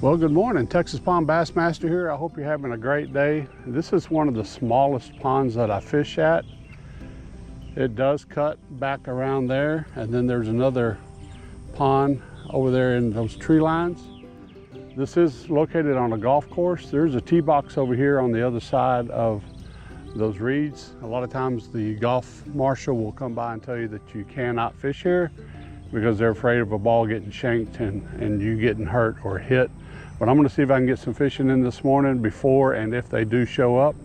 Well, good morning. Texas Pond Bassmaster here. I hope you're having a great day. This is one of the smallest ponds that I fish at. It does cut back around there, and then there's another pond over there in those tree lines. This is located on a golf course. There's a tee box over here on the other side of those reeds. A lot of times the golf marshal will come by and tell you that you cannot fish here because they're afraid of a ball getting shanked and you getting hurt or hit. But I'm gonna see if I can get some fishing in this morning before and if they do show up.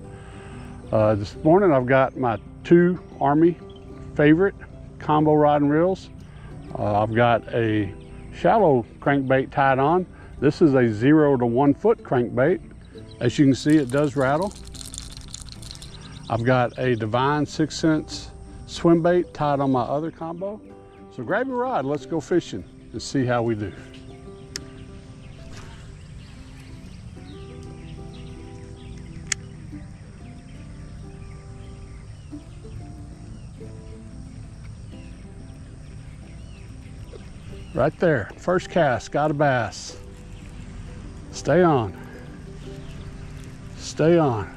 This morning I've got my two Army favorite combo rod and reels. I've got a shallow crankbait tied on. This is a 0 to 1 foot crankbait. As you can see, it does rattle. I've got a Divine 6 cents swim bait tied on my other combo. So grab your rod, let's go fishing and see how we do. Right there, first cast, got a bass. Stay on. Stay on.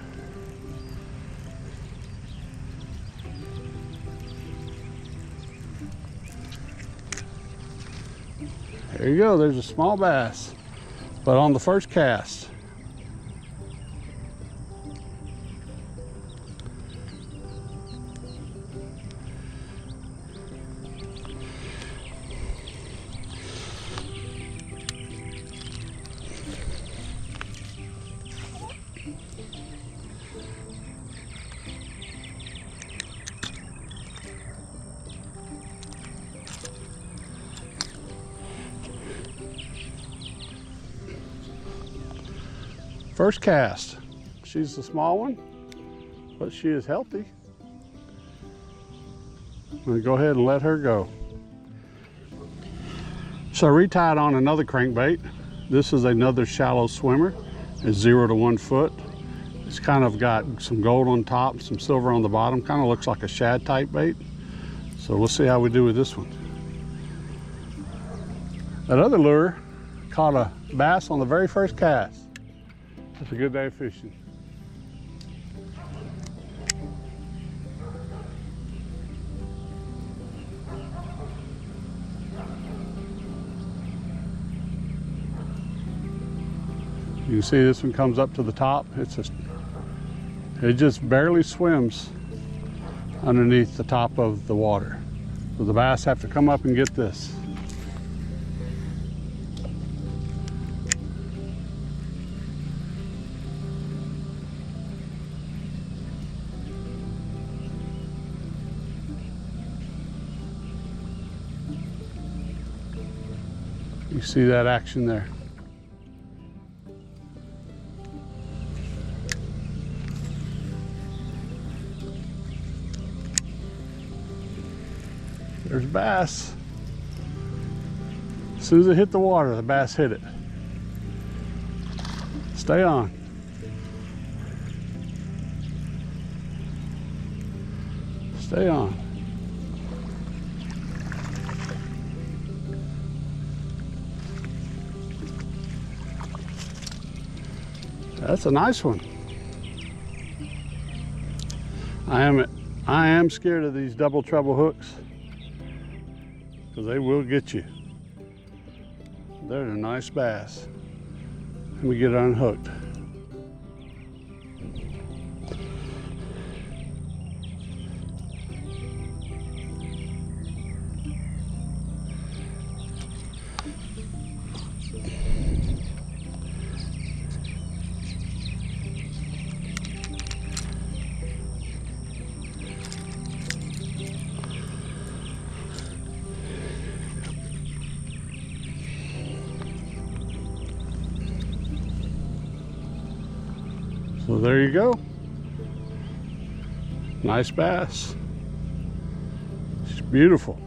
There you go, there's a small bass, but on the first cast. First cast. She's a small one, but she is healthy. I'm gonna go ahead and let her go. So I retied on another crankbait. This is another shallow swimmer. It's 0 to 1 foot. It's kind of got some gold on top, some silver on the bottom. Kind of looks like a shad type bait. So we'll see how we do with this one. That other lure caught a bass on the very first cast. It's a good day of fishing. You can see this one comes up to the top. It just barely swims underneath the top of the water. So the bass have to come up and get this. You see that action there. There's bass. As soon as it hit the water, the bass hit it. Stay on. Stay on. That's a nice one. I am scared of these double treble hooks because they will get you. They're a nice bass. Let me get it unhooked. So there you go. Nice bass. She's beautiful.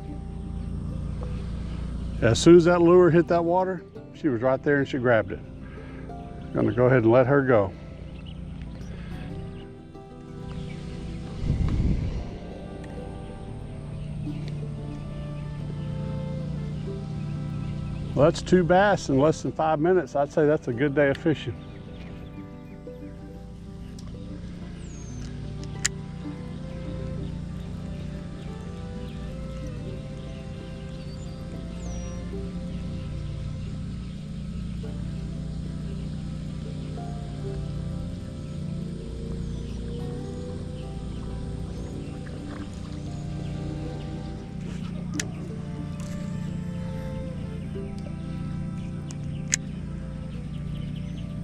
As soon as that lure hit that water, she was right there and she grabbed it. I'm gonna go ahead and let her go. Well, that's 2 bass in less than 5 minutes. I'd say that's a good day of fishing.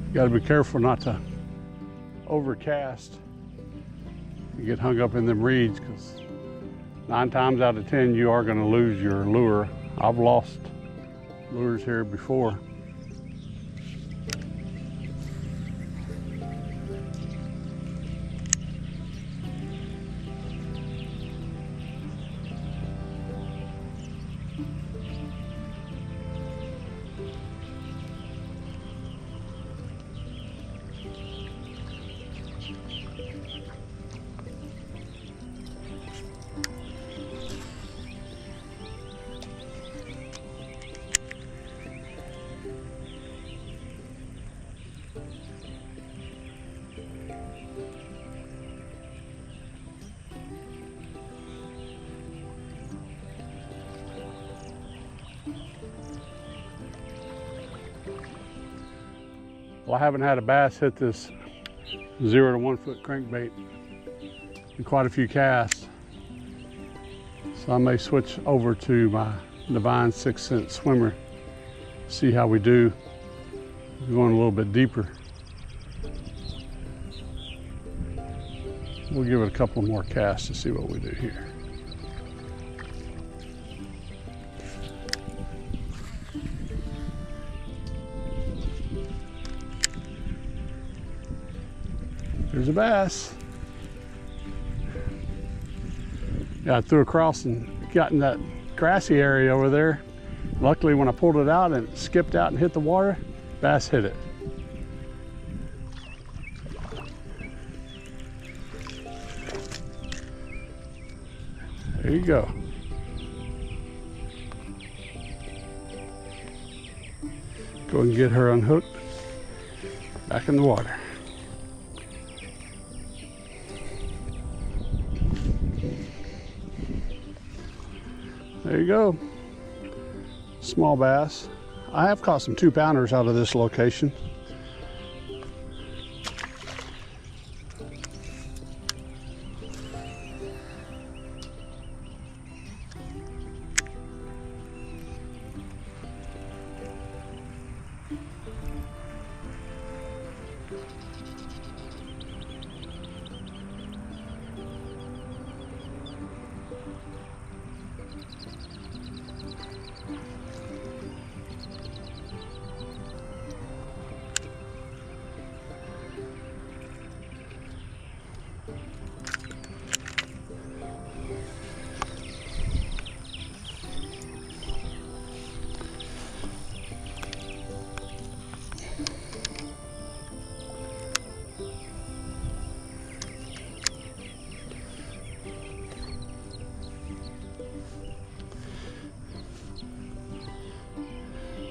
You got to be careful not to overcast. You get hung up in them reeds, because 9 times out of 10 you are going to lose your lure. I've lost lures here before. Well, I haven't had a bass hit this 0 to 1 foot crankbait in quite a few casts. So I may switch over to my Divine 6 cent swimmer, see how we do. We're going a little bit deeper. We'll give it a couple more casts to see what we do here. There's a bass. Yeah, I threw across and got in that grassy area over there. Luckily, when I pulled it out and it skipped out and hit the water, bass hit it. There you go. Go and get her unhooked. Back in the water. There you go. Small bass. I have caught some 2-pounders out of this location.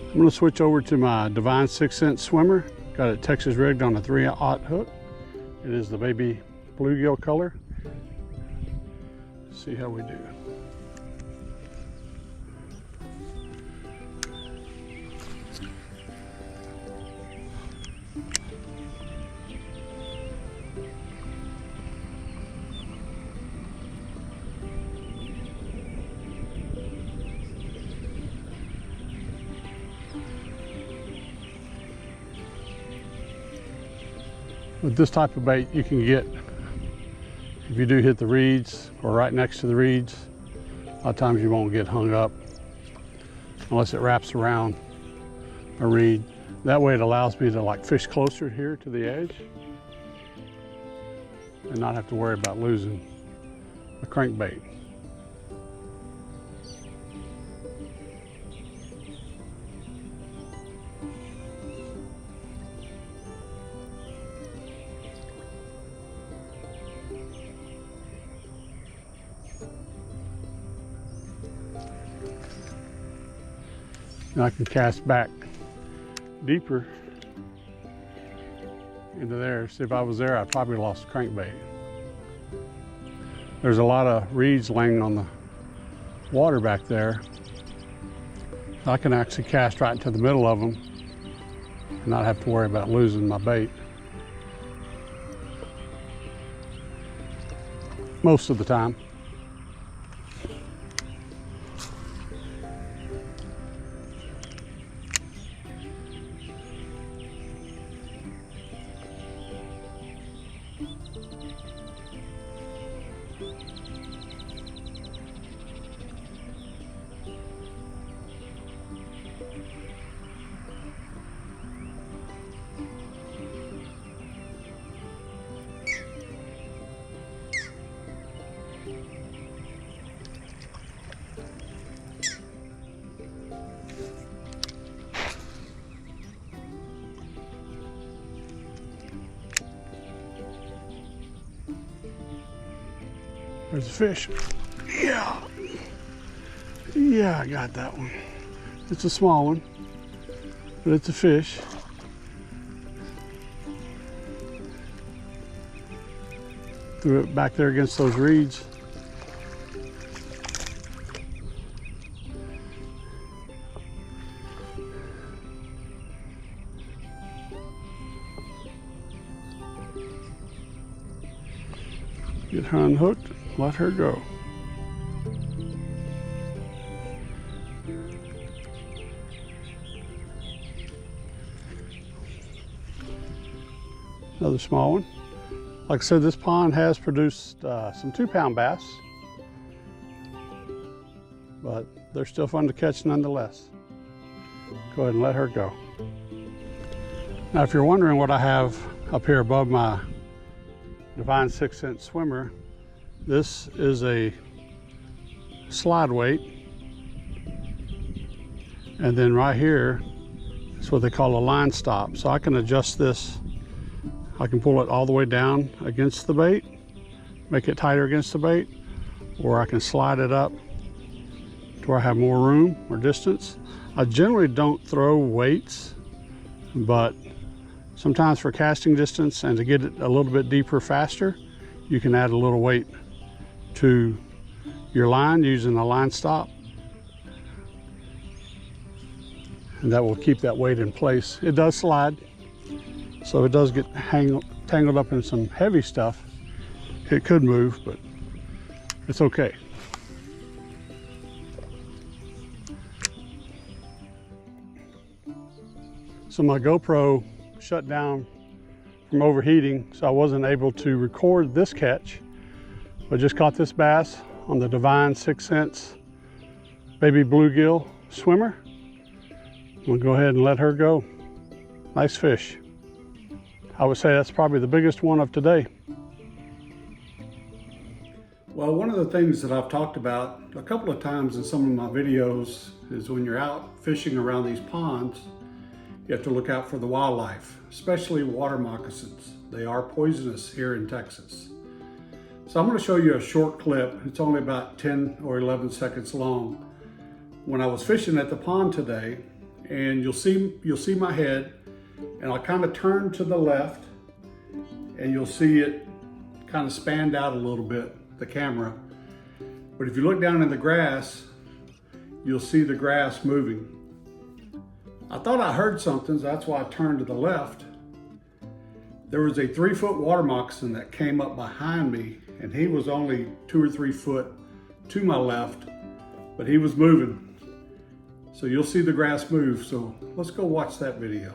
I'm going to switch over to my Divine 6 cent swimmer. Got it Texas rigged on a 3/0 hook. It is the baby bluegill color. See how we do. With this type of bait, you can get, if you do hit the reeds or right next to the reeds, a lot of times you won't get hung up unless it wraps around a reed. That way it allows me to like fish closer here to the edge and not have to worry about losing the crankbait. And I can cast back deeper into there. See, if I was there, I'd probably lost the crankbait. There's a lot of reeds laying on the water back there. I can actually cast right into the middle of them and not have to worry about losing my bait. Most of the time. There's a fish. Yeah. Yeah, I got that one. It's a small one, but it's a fish. Threw it back there against those reeds. Get her unhooked, let her go. Another small one. Like I said, this pond has produced some 2-pound bass, but they're still fun to catch nonetheless. Go ahead and let her go. Now, if you're wondering what I have up here above my Divine 6-cent swimmer, this is a slide weight, and then right here is what they call a line stop. So I can adjust this. I can pull it all the way down against the bait, make it tighter against the bait, or I can slide it up to where I have more room or distance. I generally don't throw weights, but sometimes for casting distance and to get it a little bit deeper faster, you can add a little weight to your line using a line stop. And that will keep that weight in place. It does slide, so it does get tangled up in some heavy stuff. It could move, but it's okay. So my GoPro shut down from overheating, so I wasn't able to record this catch. I just caught this bass on the Divine 6-cent baby bluegill swimmer. I'm gonna go ahead and let her go. Nice fish. I would say that's probably the biggest one of today. Well, one of the things that I've talked about a couple of times in some of my videos is when you're out fishing around these ponds, you have to look out for the wildlife, especially water moccasins. They are poisonous here in Texas. So I'm going to show you a short clip. It's only about 10 or 11 seconds long. When I was fishing at the pond today, and you'll see my head, and I'll kind of turn to the left, and you'll see it kind of spanned out a little bit, the camera. But if you look down in the grass, you'll see the grass moving. I thought I heard something, so that's why I turned to the left. There was a 3-foot water moccasin that came up behind me, and he was only 2 or 3 foot to my left, but he was moving. So you'll see the grass move. So let's go watch that video.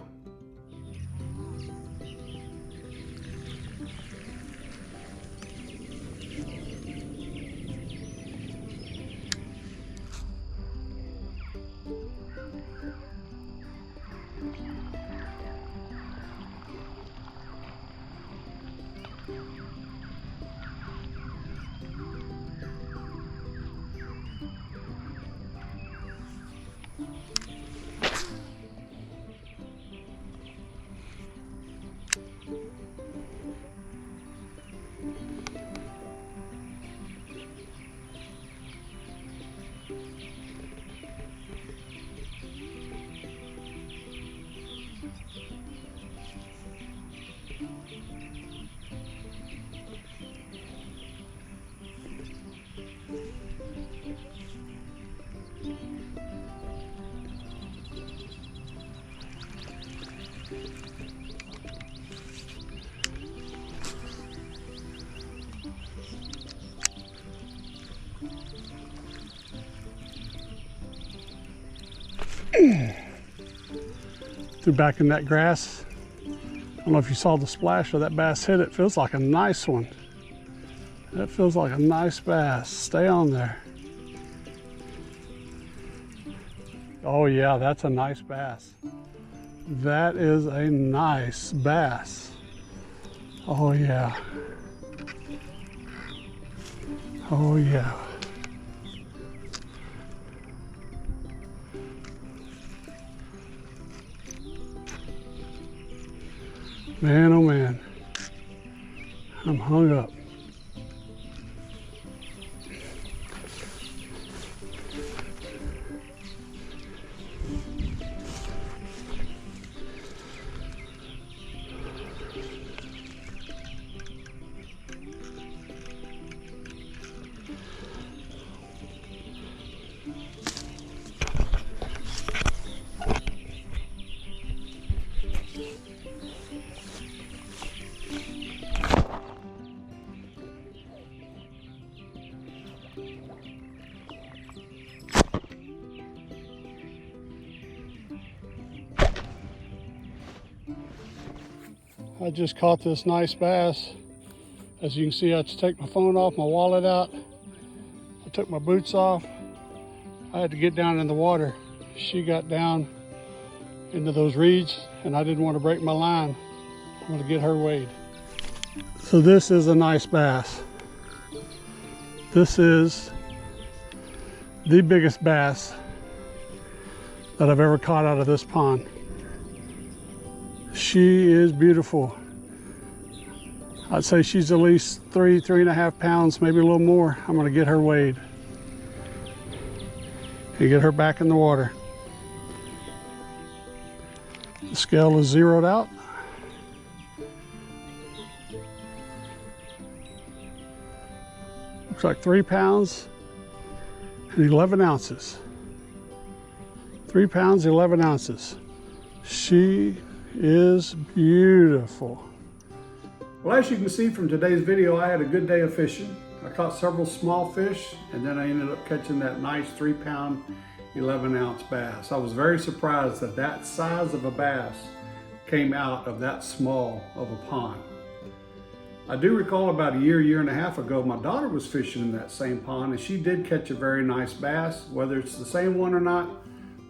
Threw back in that grass. I don't know if you saw the splash where that bass hit it. Feels like a nice one. That feels like a nice bass. Stay on there. Oh yeah, that's a nice bass. That is a nice bass. Oh yeah. Oh yeah. Man, oh man, I'm hung up. I just caught this nice bass. As you can see, I had to take my phone off, my wallet out. I took my boots off. I had to get down in the water. She got down into those reeds and I didn't want to break my line. I'm going to get her weighed. So this is a nice bass. This is the biggest bass that I've ever caught out of this pond. She is beautiful. I'd say she's at least 3.5 pounds, maybe a little more. I'm gonna get her weighed and get her back in the water. The scale is zeroed out. Looks like 3 pounds and 11 ounces. 3 pounds, 11 ounces. She is beautiful. Well, as you can see from today's video, I had a good day of fishing. I caught several small fish and then I ended up catching that nice 3 pound, 11 ounce bass. I was very surprised that that size of a bass came out of that small of a pond. I do recall about a year and a half ago, my daughter was fishing in that same pond and she did catch a very nice bass. Whether it's the same one or not,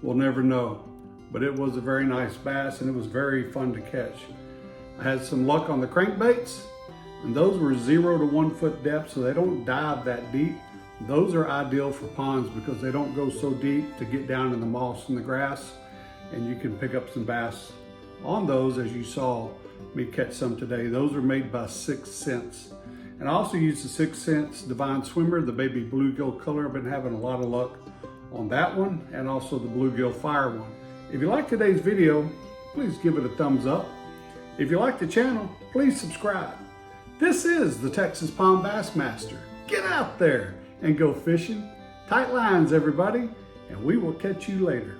we'll never know. But it was a very nice bass and it was very fun to catch. I had some luck on the crankbaits and those were 0 to 1 foot depth, so they don't dive that deep. Those are ideal for ponds because they don't go so deep to get down in the moss and the grass, and you can pick up some bass on those, as you saw me catch some today. Those are made by 6th Sense. And I also use the 6th Sense Divine Swimmer, the baby bluegill color. I've been having a lot of luck on that one and also the bluegill fire one. If you like today's video, please give it a thumbs up. If you like the channel, please subscribe. This is the Texas Pond Bassmaster. Get out there and go fishing. Tight lines, everybody, and we will catch you later.